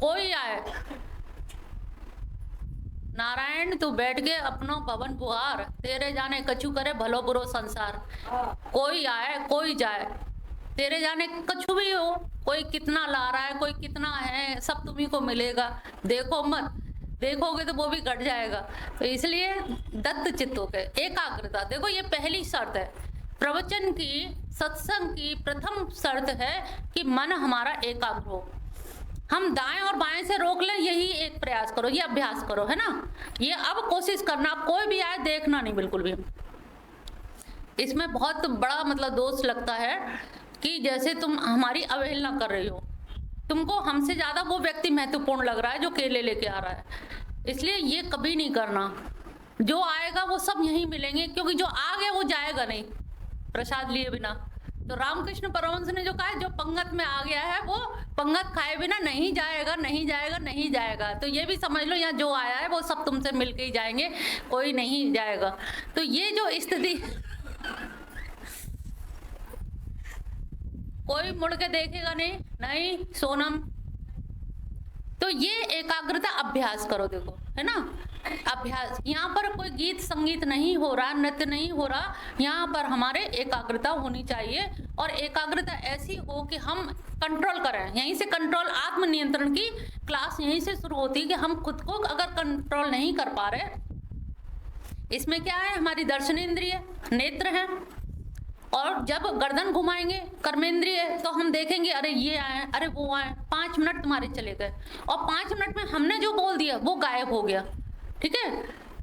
कोई आए, नारायण तू बैठ के अपनो भवन बुहार, तेरे जाने कछु करे भलो बुरो संसार। कोई आए कोई जाए, तेरे जाने कछु भी हो, कोई कितना ला रहा है, कोई कितना है, सब तुम्ही को मिलेगा। देखो मत, देखोगे तो वो भी घट जाएगा। तो इसलिए दत्त चित्तों के एकाग्रता, देखो ये पहली शर्त है प्रवचन की, सत्संग की प्रथम शर्त है कि मन हमारा एकाग्र हो। हम दाएं और बाएं से रोक लें, यही एक प्रयास करो, ये अभ्यास करो, है ना। ये अब कोशिश करना, अब कोई भी आए देखना नहीं बिल्कुल भी। इसमें बहुत बड़ा मतलब दोष लगता है कि जैसे तुम हमारी अवहेलना कर रही हो, तुमको हमसे ज्यादा वो व्यक्ति महत्वपूर्ण लग रहा है जो केले लेके आ रहा है। इसलिए ये कभी नहीं करना। जो आएगा वो सब यहीं मिलेंगे, क्योंकि जो आ गया वो जाएगा नहीं प्रसाद लिए बिना। तो रामकृष्ण परमहंस ने जो कहा है, जो पंगत में आ गया है वो पंगत खाए बिना नहीं जाएगा, नहीं जाएगा, नहीं जाएगा। तो ये भी समझ लो, यहाँ जो आया है वो सब तुमसे मिलके ही जाएंगे, कोई नहीं जाएगा। तो ये जो स्थिति, कोई मुड़ के देखेगा नहीं, नहीं सोनम। तो ये एकाग्रता अभ्यास करो, देखो, है ना, अभ्यास। यहाँ पर कोई गीत संगीत नहीं हो रहा, नृत्य नहीं हो रहा, यहाँ पर हमारे एकाग्रता होनी चाहिए। और एकाग्रता ऐसी हो कि हम कंट्रोल करें, यहीं से कंट्रोल, आत्म नियंत्रण की क्लास यहीं से शुरू होती है कि हम खुद को अगर कंट्रोल नहीं कर पा रहे। इसमें क्या है, हमारी दर्शनेंद्रिय नेत्र है, और जब गर्दन घुमाएंगे कर्मेंद्रिय, तो हम देखेंगे अरे ये आए, अरे वो आए, 5 मिनट तुम्हारे चले गए, और 5 मिनट में हमने जो बोल दिया वो गायब हो गया। ठीक है,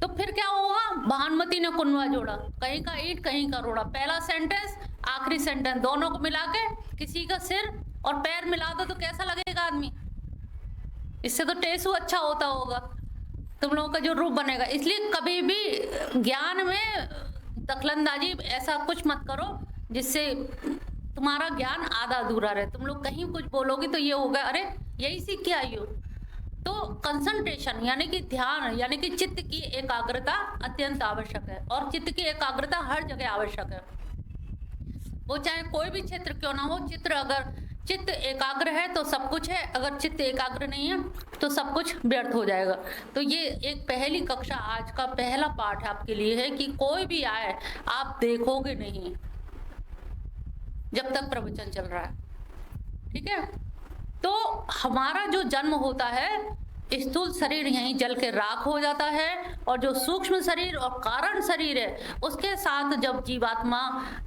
तो फिर क्या होगा, भानुमति ने कुनवा जोड़ा, कहीं का ईंट कहीं का रोड़ा, पहला सेंटेंस आखिरी सेंटेंस दोनों को मिला के किसी का सिर और पैर मिला दो तो कैसा लगेगा आदमी। इससे तो टेसू अच्छा होता होगा, तुम लोगों का जो रूप बनेगा। इसलिए कभी भी ज्ञान में दखलंदाजी ऐसा कुछ मत करो जिससे तुम्हारा ज्ञान आधा अधूरा रहे। तुम लोग कहीं कुछ बोलोगे तो ये होगा, अरे यही सीख के आई हो। तो कंसंट्रेशन यानी कि ध्यान, यानी कि चित्त की एकाग्रता अत्यंत आवश्यक है, और चित्त की एकाग्रता हर जगह आवश्यक है, वो चाहे कोई भी क्षेत्र क्यों ना हो। चित्त एकाग्र है तो सब कुछ है, अगर चित्त एकाग्र नहीं है तो सब कुछ व्यर्थ हो जाएगा। तो ये एक पहली कक्षा, आज का पहला पाठ आपके लिए है कि कोई भी आए आप देखोगे नहीं जब तक प्रवचन चल रहा है। ठीक है, तो हमारा जो जन्म होता है, स्थूल शरीर यहीं जल के राख हो जाता है, और जो सूक्ष्म शरीर और कारण शरीर है उसके साथ जब जीवात्मा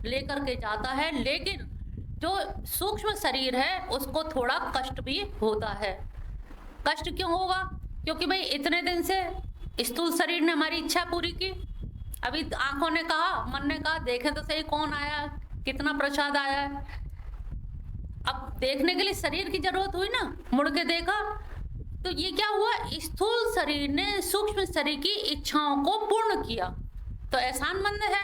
लेकर के जाता है, लेकिन जो सूक्ष्म शरीर है उसको थोड़ा कष्ट भी होता है। कष्ट क्यों होगा, क्योंकि भाई इतने दिन से स्थूल शरीर ने हमारी इच्छा पूरी की, अभी आंखों ने कहा, मन ने कहा, देखें तो सही कौन आया, कितना प्रसाद आया है। अब देखने के लिए शरीर की जरूरत हुई ना, मुड़ के देखा तो ये क्या हुआ, स्थूल शरीर ने सूक्ष्म शरीर की इच्छाओं को पूर्ण किया। तो एहसानमंद है,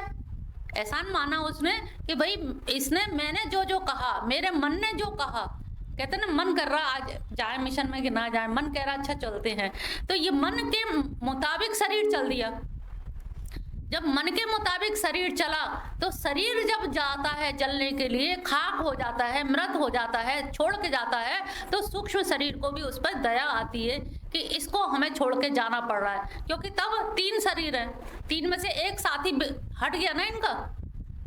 एहसान माना उसने कि भाई इसने, मैंने जो जो कहा, मेरे मन ने जो कहा, कहते ना मन कर रहा आज जाए मिशन में कि ना जाए, मन कह रहा अच्छा चलते हैं, तो ये मन के मुताबिक शरीर चल दिया। जब मन के मुताबिक शरीर चला तो शरीर जब जाता है जलने के लिए, खाक हो जाता है, मृत हो जाता है, छोड़ के जाता है, तो सूक्ष्म शरीर को भी उस पर दया आती है कि इसको हमें छोड़ के जाना पड़ रहा है। क्योंकि तब 3 शरीर हैं, 3 में से एक साथी हट गया ना इनका,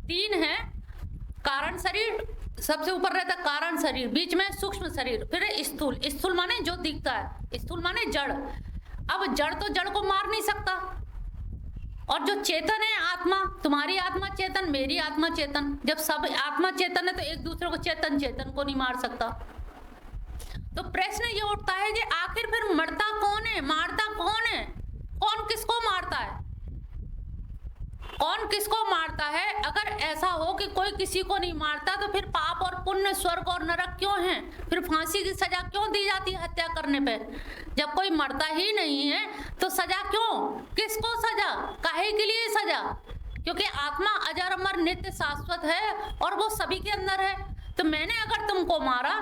3 है। कारण शरीर सबसे ऊपर रहता है, कारण शरीर, बीच में सूक्ष्म शरीर, फिर स्थूल। स्थूल माने जो दिखता है, स्थूल माने जड़। अब जड़ तो जड़ को मार नहीं सकता, और जो चेतन है आत्मा, तुम्हारी आत्मा चेतन, मेरी आत्मा चेतन, जब सब आत्मा चेतन है तो एक दूसरे को चेतन चेतन को नहीं मार सकता। तो प्रश्न ये उठता है कि आखिर फिर मरता कौन है, मारता कौन है, कौन किसको मारता है, कौन किसको मारता है। अगर ऐसा हो कि कोई किसी को नहीं मारता तो फिर पाप और पुण्य, स्वर्ग और नरक क्यों है, फिर फांसी की सजा क्यों दी जाती है हत्या करने पे। जब कोई मरता ही नहीं है तो सजा क्यों, किसको सजा, काहे के लिए सजा, क्योंकि आत्मा अजर अमर नित्य शाश्वत है और वो सभी के अंदर है। तो मैंने अगर तुमको मारा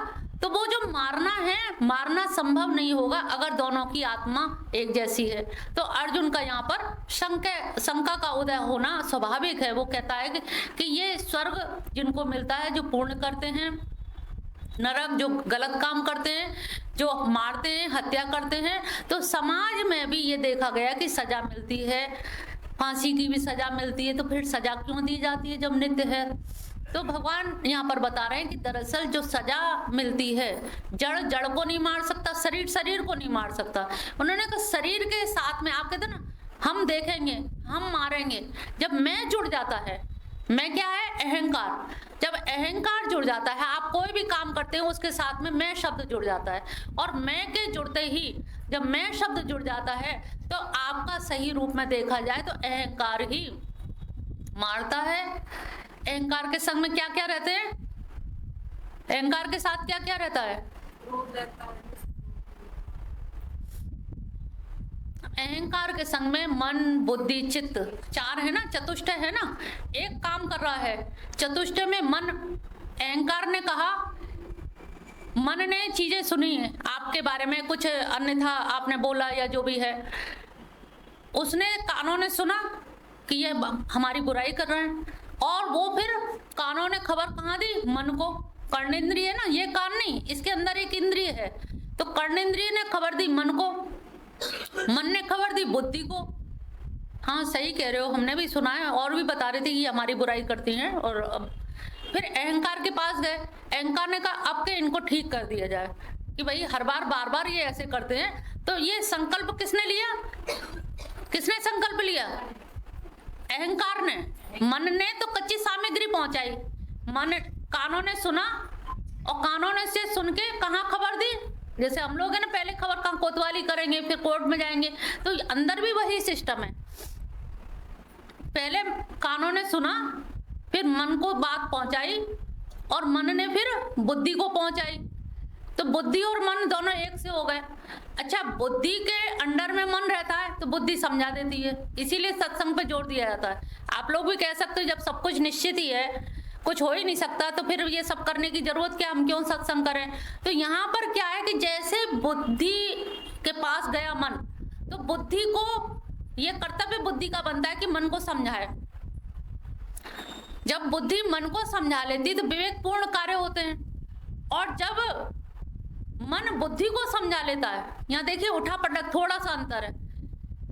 तो वो जो मारना है, मारना संभव नहीं होगा अगर दोनों की आत्मा एक जैसी है। तो अर्जुन का यहाँ पर शंका का उदय होना स्वाभाविक है। वो कहता है कि ये स्वर्ग जिनको मिलता है जो पूर्ण करते हैं, नरक, जो गलत काम करते हैं, जो मारते हैं, हत्या करते हैं। तो समाज में भी ये देखा गया कि सजा मिलती है, फांसी की भी सजा मिलती है, तो फिर सजा क्यों दी जाती है जब नित्य है? तो भगवान यहाँ पर बता रहे हैं कि दरअसल जो सजा मिलती है, जड़ जड़ को नहीं मार सकता, शरीर शरीर को नहीं मार सकता। उन्होंने कहा शरीर के साथ में, आप कहते ना हम देखेंगे, हम मारेंगे, जब मैं जुड़ जाता है, मैं क्या है? अहंकार। जब अहंकार जुड़ जाता है, आप कोई भी काम करते हो उसके साथ में मैं शब्द जुड़ जाता है, और मैं के जुड़ते ही जब मैं शब्द जुड़ जाता है तो आपका सही रूप में देखा जाए तो अहंकार ही मारता है। अहंकार के संग में क्या क्या रहते हैं? अहंकार के साथ क्या क्या रहता है? अहंकार के संग में मन, बुद्धि, चित्त, चार है ना, चतुष्ट है ना, एक काम कर रहा है। चतुष्ट में मन, अहंकार ने कहा, मन ने चीजें सुनी है आपके बारे में, कुछ अन्यथा आपने बोला या जो भी है, उसने कानों ने सुना कि ये हमारी बुराई कर रहे हैं, और वो फिर कानों ने खबर कहाँ दी? मन को। कर्णेंद्रिय है ना, ये कान नहीं, इसके अंदर एक इंद्रिय है, तो कर्णेंद्रिय ने खबर दी मन को, मन ने खबर दी बुद्धि को। हाँ सही कह रहे हो, हमने भी सुना है, और भी बता रहे थे कि हमारी बुराई करती हैं। और अब फिर अहंकार के पास गए, अहंकार ने कहा अब के इनको ठीक कर दिया जाए कि भाई हर बार बार बार ये ऐसे करते हैं। तो ये संकल्प किसने लिया? किसने संकल्प लिया? अहंकार ने। मन ने तो कच्ची सामग्री पहुंचाई, मन, कानों ने सुना, और कानों ने से सुन के कहाँ खबर दी? जैसे हम लोग है ना, पहले खबर कहाँ कोतवाली करेंगे, फिर कोर्ट में जाएंगे, तो अंदर भी वही सिस्टम है। पहले कानों ने सुना, फिर मन को बात पहुंचाई, और मन ने फिर बुद्धि को पहुंचाई, तो बुद्धि और मन दोनों एक से हो गए। अच्छा, बुद्धि के अंडर में मन रहता है तो बुद्धि समझा देती है, इसीलिए सत्संग पे जोर दिया जाता है। आप लोग भी कह सकते हो जब सब कुछ निश्चित ही है, कुछ हो ही नहीं सकता, तो फिर ये सब करने की जरूरत क्या, हम क्यों सत्संग करें? तो यहाँ पर क्या है कि जैसे बुद्धि के पास गया मन, तो बुद्धि को ये कर्तव्य बुद्धि का बनता है कि मन को समझाए। जब बुद्धि मन को समझा लेती तो विवेकपूर्ण कार्य होते हैं, और जब मन बुद्धि को समझा लेता है, यहाँ देखिए उठा पटक थोड़ा सा अंतर है।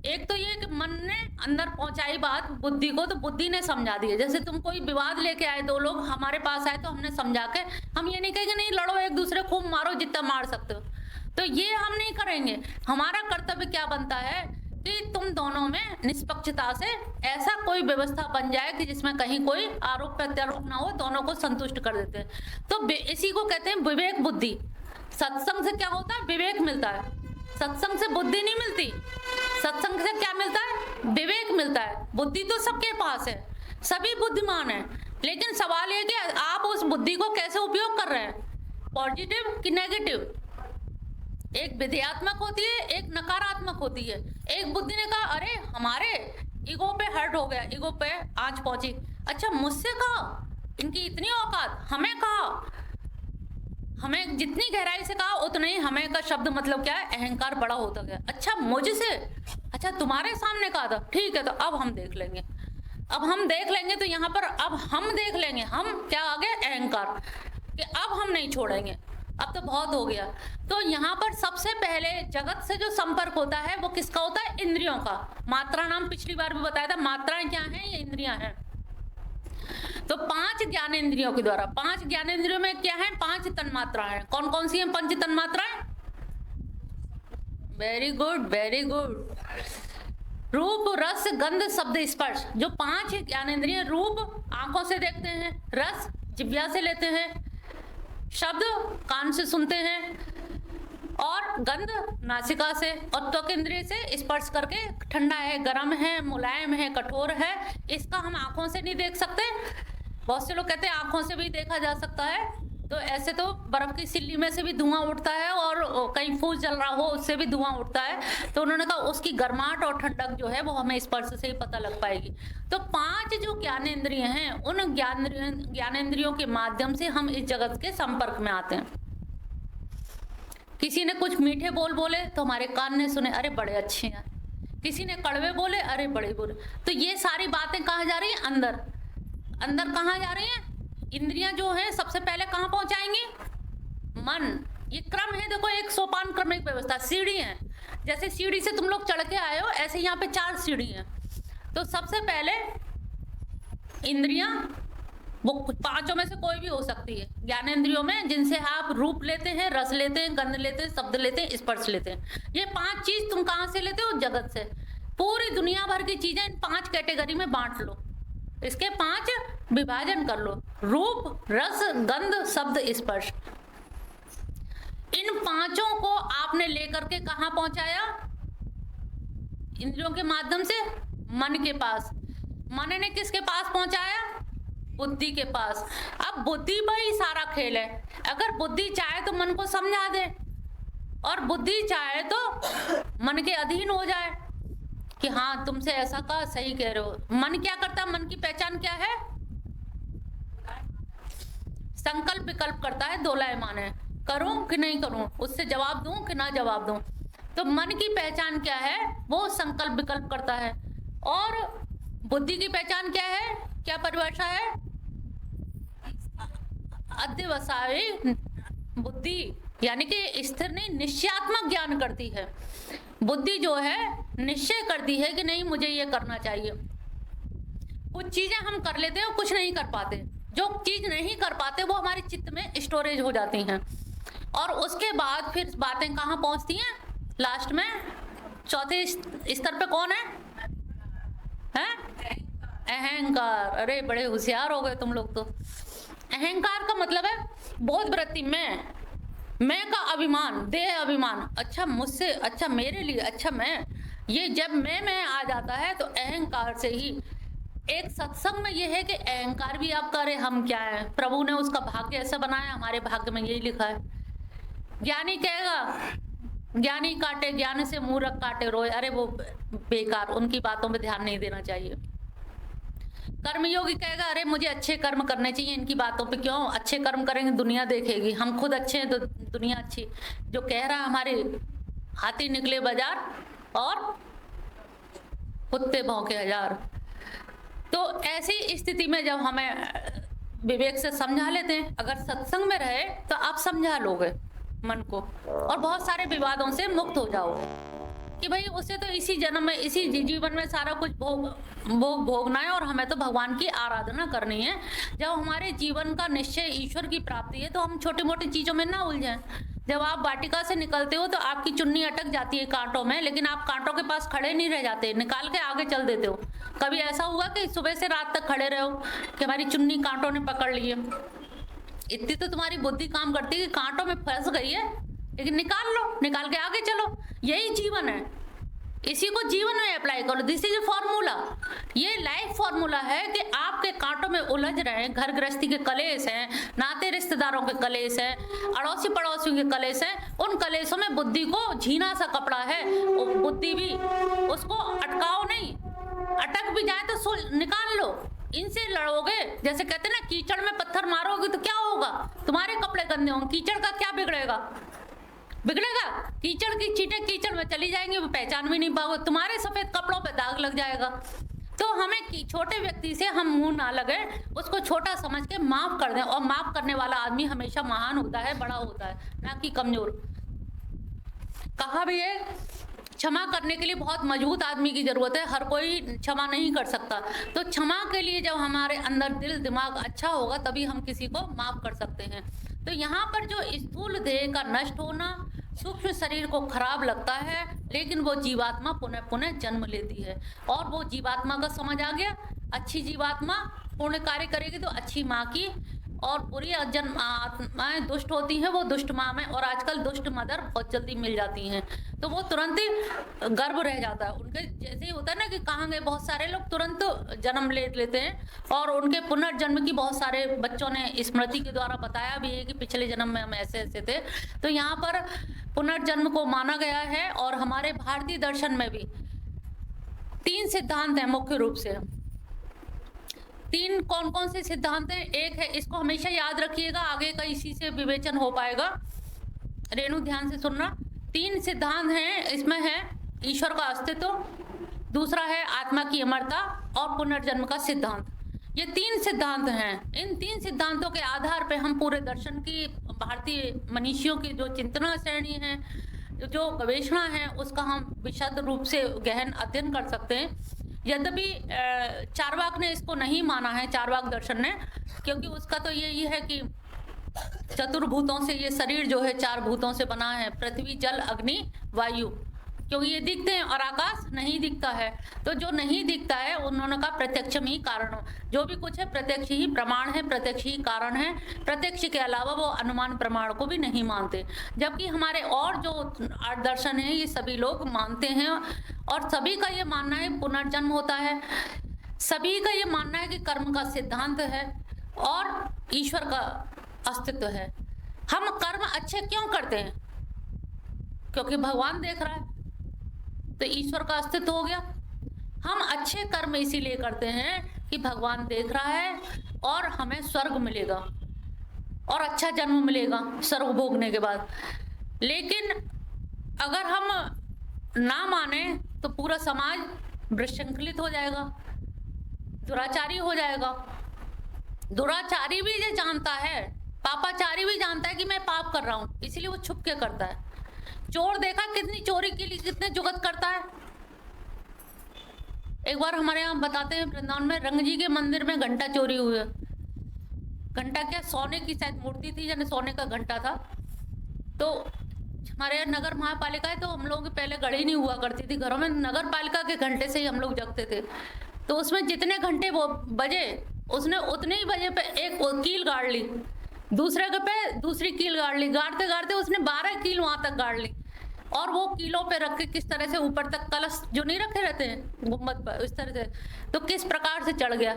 एक तो ये कि मन ने अंदर पहुंचाई बात बुद्धि को, तो बुद्धि ने समझा दी है। जैसे तुम कोई विवाद लेके आए, दो लोग हमारे पास आए, तो हमने समझा के, हम ये नहीं कहेंगे नहीं लड़ो एक दूसरे खूब मारो जितना मार सकते हो, तो ये हम नहीं करेंगे। हमारा कर्तव्य क्या बनता है कि तुम दोनों में निष्पक्षता से ऐसा कोई व्यवस्था बन जाए कि जिसमें कहीं कोई आरोप प्रत्यारोप ना हो, दोनों को संतुष्ट कर देते हैं। तो इसी को कहते हैं विवेक बुद्धि। सत्संग से क्या होता है? विवेक मिलता है। सत्संग से बुद्धि नहीं मिलती, सत्संग से क्या मिलता है? विवेक मिलता है। बुद्धि तो सबके पास है, सभी बुद्धिमान है, लेकिन सवाल ये कि आप उस बुद्धि को कैसे उपयोग कर रहे हैं, पॉजिटिव कि नेगेटिव। एक विधेयात्मक होती है, एक नकारात्मक होती है। एक बुद्धि ने कहा अरे हमारे ईगो पे हर्ट हो गया, ईगो पे आंच पहुंची, अच्छा मुझसे कहा, इनकी इतनी औकात, हमें कहा, हमें जितनी गहराई से कहा उतना ही हमें का शब्द मतलब क्या है? अहंकार बड़ा होता गया। अच्छा मुझसे, अच्छा तुम्हारे सामने कहा था, ठीक है तो अब हम देख लेंगे, अब हम देख लेंगे। तो यहाँ पर अब हम देख लेंगे, हम क्या आ गए? अहंकार, कि अब हम नहीं छोड़ेंगे, अब तो बहुत हो गया। तो यहाँ पर सबसे पहले जगत से जो संपर्क होता है वो किसका होता है? इंद्रियों का। मात्रा नाम पिछली बार भी बताया था, मात्राएं क्या हैं? ये इंद्रियां हैं। तो 5 ज्ञानेंद्रियों के द्वारा, 5 ज्ञानेंद्रियों में क्या है? 5 तन्मात्राएं हैं। कौन कौन सी हैं 5 तन्मात्राएं? Very good, very good. रूप, रस, गंध, शब्द, स्पर्श। जो 5 ज्ञानेंद्रिय, रूप आंखों से देखते हैं, रस जिह्वा से लेते हैं, शब्द कान से सुनते हैं, और गंध नासिका से, और त्वक इंद्रिय से स्पर्श करके ठंडा है, गर्म है, मुलायम है, कठोर है, इसका हम आंखों से नहीं देख सकते। बहुत से लोग कहते हैं आंखों से भी देखा जा सकता है, तो ऐसे तो बर्फ की सिल्ली में से भी धुआं उठता है, और कहीं फूस जल रहा हो उससे भी धुआं उठता है। तो उन्होंने कहा उसकी गर्माहट और ठंडक जो है वो हमें स्पर्श से ही पता लग पाएगी। तो 5 जो ज्ञानेंद्रिय हैं, उन ज्ञानेंद्रियों के माध्यम से हम इस जगत के संपर्क में आते हैं। किसी ने कुछ मीठे बोल बोले तो हमारे कान ने सुने, अरे बड़े अच्छे हैं। किसी ने कड़वे बोले, अरे बड़े बोले। तो ये सारी बातें कहाँ जा रही हैं? अंदर। अंदर कहाँ जा रही हैं? इंद्रियां जो हैं सबसे पहले कहाँ पहुंचाएंगी? मन, ये क्रम है। देखो एक सोपान क्रम, एक व्यवस्था, सीढ़ी है। जैसे सीढ़ी से तुम लोग चढ़ के आए हो, ऐसे यहाँ पे 4 सीढ़ी हैं। तो सबसे पहले इंद्रियां, वो पांचों में से कोई भी हो सकती है। ज्ञानेंद्रियों में, जिनसे आप रूप लेते हैं, रस लेते हैं, गंध लेते हैं, शब्द लेते हैं, स्पर्श लेते हैं। ये 5 चीज तुम कहाँ से लेते हो? जगत से। पूरी दुनिया भर की चीजें इन 5 कैटेगरी में बांट लो, इसके 5 विभाजन कर लो, रूप, रस, गंध, शब्द, स्पर्श। इन 5 को आपने लेकर के कहाँ पहुंचाया? इंद्रियों के माध्यम से मन के पास। मन ने किसके पास पहुंचाया? बुद्धि के पास। अब बुद्धि पर ही सारा खेल है। अगर बुद्धि चाहे तो मन को समझा दे, और बुद्धि चाहे तो मन के अधीन हो जाए कि हाँ तुमसे ऐसा कहा, सही कह रहे हो। मन क्या करता है? मन की पहचान क्या है? संकल्प विकल्प करता है, दोलायमान है, करूं कि नहीं करूं, उससे जवाब दूं कि ना जवाब दूं। तो मन की पहचान क्या है? वो संकल्प विकल्प करता है। और बुद्धि की पहचान क्या है? क्या परिभाषा है? अध्यवसायी बुद्धि, यानी कि स्थिर नहीं, निश्चयात्मक ज्ञान करती है। बुद्धि जो है निश्चय करती है कि नहीं मुझे ये करना चाहिए। कुछ चीजें हम कर लेते हैं और कुछ नहीं कर पाते। जो चीज नहीं कर पाते वो हमारे चित्त में स्टोरेज हो जाती हैं, और उसके बाद फिर बातें कहाँ पहुंचती हैं? लास्ट में चौथे स्तर पे कौन है? अहंकार। अरे बड़े होशियार हो गए तुम लोग तो। अहंकार का मतलब है बोध वृत्ति, मैं का अभिमान, देह अभिमान। अच्छा मुझसे, अच्छा मेरे लिए, अच्छा मैं, ये जब मैं आ जाता है तो अहंकार से ही। एक सत्संग में ये है कि अहंकार भी आप करें, हम क्या है, प्रभु ने उसका भाग्य ऐसा बनाया, हमारे भाग्य में यही लिखा है। ज्ञानी कहेगा, ज्ञानी काटे ज्ञान से मूर्ख काटे रोए, अरे वो बेकार, उनकी बातों पे ध्यान नहीं देना चाहिए। कर्मयोगी कहेगा अरे मुझे अच्छे कर्म करने चाहिए, इनकी बातों पे क्यों, अच्छे कर्म करेंगे दुनिया देखेगी, हम खुद अच्छे हैं तो दुनिया अच्छी। जो कह रहा है हमारे हाथी निकले बाजार और कुत्ते भौंके हजार। तो ऐसी स्थिति में जब हमें विवेक से समझा लेते हैं, अगर सत्संग में रहे तो आप समझा लोगे मन को, और बहुत सारे विवादों से मुक्त हो जाओ कि भाई उसे तो इसी जन्म में, इसी जीवन में सारा कुछ भोगना है, और हमें तो भगवान की आराधना करनी है। जब हमारे जीवन का निश्चय ईश्वर की प्राप्ति है तो हम छोटी मोटी चीजों में ना उलझें। जब आप वाटिका से निकलते हो तो आपकी चुन्नी अटक जाती है कांटों में, लेकिन आप कांटों के पास खड़े नहीं रह जाते, निकाल के आगे चल देते हो। कभी ऐसा हुआ कि सुबह से रात तक खड़े रहो कि हमारी चुन्नी कांटों ने पकड़ ली है? इतनी तो तुम्हारी बुद्धि काम करती है कि कांटों में फंस गई है, लेकिन निकाल लो, निकाल के आगे चलो। यही जीवन है, इसी को जीवन में अप्लाई करो। दिस इज ए फॉर्मूला, ये लाइफ फॉर्मूला है कि आपके कांटों में उलझ रहे हैं, घर गृहस्थी के कलेश हैं, नाते रिश्तेदारों के कलेश हैं, अड़ोसी पड़ोसियों के कलेश हैं। उन कलेशों में बुद्धि को झीना सा कपड़ा है, बुद्धि भी, उसको अटकाओ नहीं, अटक भी जाए तो निकाल लो। इनसे लड़ोगे, जैसे कहते हैं ना, कीचड़ में पत्थर मारोगे तो क्या होगा? तुम्हारे कपड़े गंदे होंगे, कीचड़ का क्या बिगड़ेगा? कीचड़ की चींटें कीचड़ में चली जाएंगी, वो पहचान भी नहीं पाओगे, तुम्हारे सफेद कपड़ों पे दाग लग जाएगा। तो हमें छोटे व्यक्ति से हम मुंह ना लगे, उसको छोटा समझ के माफ कर दें, और माफ करने वाला आदमी हमेशा महान होता है, बड़ा होता है, ना कि कमजोर। कहा भी है क्षमा करने के लिए बहुत मजबूत आदमी की जरूरत है, हर कोई क्षमा नहीं कर सकता। तो क्षमा के लिए जब हमारे अंदर दिल दिमाग अच्छा होगा तभी हम किसी को माफ कर सकते हैं। तो यहाँ पर जो स्थूल देह का नष्ट होना, सूक्ष्म शरीर को खराब लगता है, लेकिन वो जीवात्मा पुनः पुनः जन्म लेती है। और वो जीवात्मा का समझ आ गया, अच्छी जीवात्मा पूर्ण कार्य करेगी तो अच्छी माँ की, और बुरी जन्म आत्माएं दुष्ट होती हैं वो दुष्ट माँ में, और आजकल दुष्ट मदर बहुत जल्दी मिल जाती हैं, तो वो तुरंत ही गर्भ रह जाता है उनके। जैसे ही होता है ना कि कहाँ गए, बहुत सारे लोग तुरंत जन्म ले लेते हैं, और उनके पुनर्जन्म की बहुत सारे बच्चों ने स्मृति के द्वारा बताया भी है कि पिछले जन्म में हम ऐसे ऐसे थे। तो यहाँ पर पुनर्जन्म को माना गया है। और हमारे भारतीय दर्शन में भी 3 सिद्धांत हैं मुख्य रूप से। 3 कौन कौन से सिद्धांत हैं? एक है, इसको हमेशा याद रखिएगा, आगे का इसी से विवेचन हो पाएगा। रेणु ध्यान से सुनना। 3 सिद्धांत हैं, इसमें है ईश्वर का अस्तित्व, दूसरा है आत्मा की अमरता, और पुनर्जन्म का सिद्धांत। ये 3 सिद्धांत हैं। इन 3 सिद्धांतों के आधार पर हम पूरे दर्शन की भारतीय मनीषियों की जो चिंतना श्रेणी है, जो गवेषणा है, उसका हम विशद रूप से गहन अध्ययन कर सकते हैं। यद्यपि चारवाक ने इसको नहीं माना है, चारवाक दर्शन ने, क्योंकि उसका तो यही है कि चतुर्भूतों से ये शरीर जो है 4 भूतों से बना है, पृथ्वी, जल, अग्नि, वायु, क्योंकि ये दिखते हैं और आकाश नहीं दिखता है। तो जो नहीं दिखता है उन्होंने कहा प्रत्यक्ष ही कारण हो, जो भी कुछ है प्रत्यक्ष ही प्रमाण है, प्रत्यक्ष ही कारण है। प्रत्यक्ष के अलावा वो अनुमान प्रमाण को भी नहीं मानते, जबकि हमारे और जो 8 दर्शन है ये सभी लोग मानते हैं, और सभी का ये मानना है पुनर्जन्म होता है, सभी का ये मानना है कि कर्म का सिद्धांत है और ईश्वर का अस्तित्व है। हम कर्म अच्छे क्यों करते हैं? क्योंकि भगवान देख रहा है, तो ईश्वर का अस्तित्व हो गया। हम अच्छे कर्म इसीलिए करते हैं कि भगवान देख रहा है और हमें स्वर्ग मिलेगा और अच्छा जन्म मिलेगा स्वर्ग भोगने के बाद। लेकिन अगर हम ना माने तो पूरा समाज विशृंखलित हो जाएगा, दुराचारी हो जाएगा। दुराचारी भी ये जानता है, पापाचारी भी जानता है कि मैं पाप कर रहा हूं, इसीलिए वो छुप के करता है। चोर देखा कितनी चोरी के लिए कितने जुगत करता है। एक बार हमारे यहाँ बताते हैं वृंदावन में रंग जी के मंदिर में घंटा चोरी हुई है। घंटा क्या, सोने की शायद मूर्ति थी, यानी सोने का घंटा था। तो हमारे यहाँ नगर महापालिका है, तो हम लोग पहले घड़ी नहीं हुआ करती थी घरों में, नगर पालिका के घंटे से ही हम लोग जगते थे। तो उसमें जितने घंटे वो बजे, उसने उतने ही बजे पे एक कील गाड़ ली, दूसरे के पे दूसरी कील गाड़ ली, गाड़ते गाड़ते उसने 12 कील वहां तक गाड़ ली, और वो कीलों पे रख के किस तरह से ऊपर तक कलश जो नहीं रखे रहते हैं गुम्बद पर, इस तरह से, तो किस प्रकार से चढ़ गया।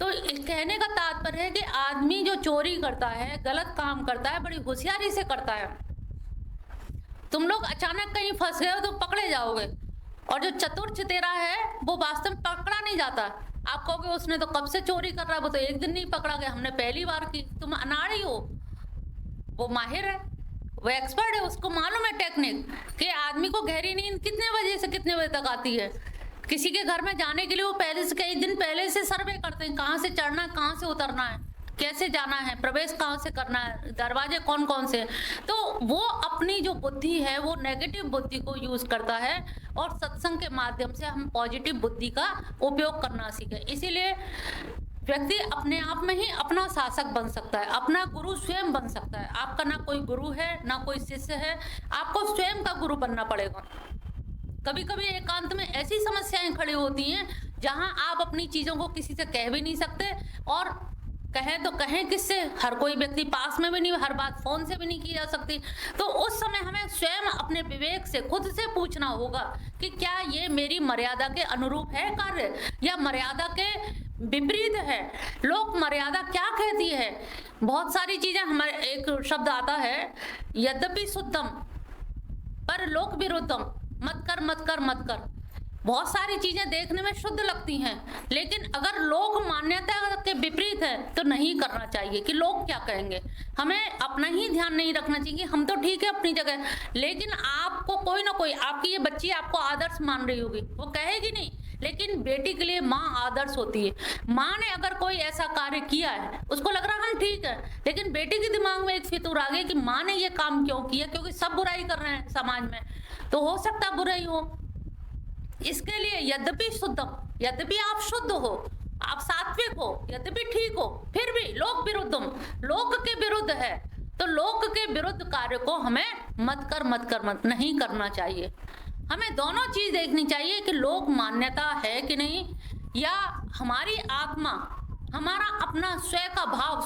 तो कहने का तात्पर्य है कि आदमी जो चोरी करता है, गलत काम करता है, बड़ी होशियारी से करता है। तुम लोग अचानक कहीं फंस गए हो तो पकड़े जाओगे, और जो चतुर चितेरा है वो वास्तव में पकड़ा नहीं जाता। आप कहोगे उसने तो कब से चोरी कर रहा है, वो तो एक दिन नहीं पकड़ा गया, हमने पहली बार की। तुम अनाड़ी हो, वो माहिर है, वो एक्सपर्ट है, उसको मालूम है टेक्निक कि आदमी को गहरी नींद कितने बजे से कितने बजे तक आती है। किसी के घर में जाने के लिए वो पहले से, कई दिन पहले से सर्वे करते हैं, कहाँ से चढ़ना है, कहाँ से उतरना है, कैसे जाना है, प्रवेश कहाँ से करना है, दरवाजे कौन कौन से। तो वो अपनी जो बुद्धि है वो नेगेटिव बुद्धि को यूज करता है, और सत्संग के माध्यम से हम पॉजिटिव बुद्धि का उपयोग करना सीखें। इसीलिए व्यक्ति अपने आप में ही अपना शासक बन सकता है, अपना गुरु स्वयं बन सकता है। आपका ना कोई गुरु है ना कोई शिष्य है, आपको स्वयं का गुरु बनना पड़ेगा। कभी कभी एकांत में ऐसी समस्याएं खड़ी होती हैं जहां आप अपनी चीजों को किसी से कह भी नहीं सकते, और कहें तो कहें किससे, हर कोई व्यक्ति पास में भी नहीं, हर बात फोन से भी नहीं की जा सकती। तो उस समय हमें स्वयं अपने विवेक से खुद से पूछना होगा कि क्या ये मेरी मर्यादा के अनुरूप है कार्य, या मर्यादा के विपरीत है। लोक मर्यादा क्या कहती है? बहुत सारी चीजें, हमारे एक शब्द आता है, यद्यपि शुद्धम पर लोक विरुद्धम, मत कर मत कर मत कर। बहुत सारी चीजें देखने में शुद्ध लगती हैं, लेकिन अगर लोक मान्यता के विपरीत है तो नहीं करना चाहिए कि लोग क्या कहेंगे। हमें अपना ही ध्यान नहीं रखना चाहिए, हम तो ठीक है अपनी जगह, लेकिन आपको कोई ना कोई, आपकी ये बच्ची आपको आदर्श मान रही होगी, वो कहेगी नहीं, लेकिन बेटी के लिए माँ आदर्श होती है। माँ ने अगर कोई ऐसा कार्य किया है, उसको लग रहा है हम ठीक है, लेकिन बेटी के दिमाग में एक फितूर आ गई कि माँ ने ये काम क्यों किया, क्योंकि सब बुराई कर रहे हैं समाज में, तो हो सकता बुराई हो। इसके लिए यद्यपि शुद्धम, यद्यपि आप शुद्ध हो, आप सात्विक हो, यद्यपि ठीक हो, फिर भी लोक विरुद्धम, लोक के विरुद्ध है, तो लोक के विरुद्ध कार्य को हमें मत नहीं करना चाहिए। हमें दोनों चीज देखनी चाहिए कि लोक मान्यता है कि नहीं, या हमारी आत्मा, हमारा अपना स्वयं का भाव,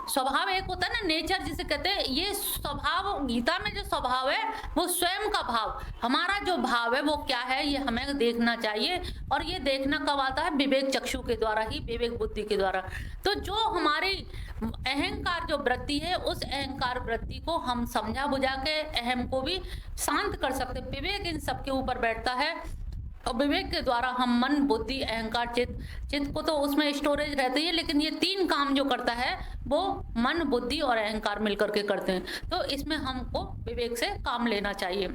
स्वभाव एक होता है ना, नेचर जिसे कहते हैं, ये स्वभाव, गीता में जो स्वभाव है वो स्वयं का भाव, हमारा जो भाव है वो क्या है, ये हमें देखना चाहिए। और ये देखना कब आता है? विवेक चक्षु के द्वारा ही, विवेक बुद्धि के द्वारा। तो जो हमारी अहंकार जो वृत्ति है, उस अहंकार वृत्ति को हम समझा बुझा के अहम को भी शांत कर सकते। विवेक इन सबके ऊपर बैठता है, और विवेक के द्वारा हम मन, बुद्धि, अहंकार, चित्त को तो उसमें स्टोरेज रहती है, लेकिन ये 3 काम जो करता है वो मन, बुद्धि और अहंकार मिलकर के करते हैं। तो इसमें हमको विवेक से काम लेना चाहिए।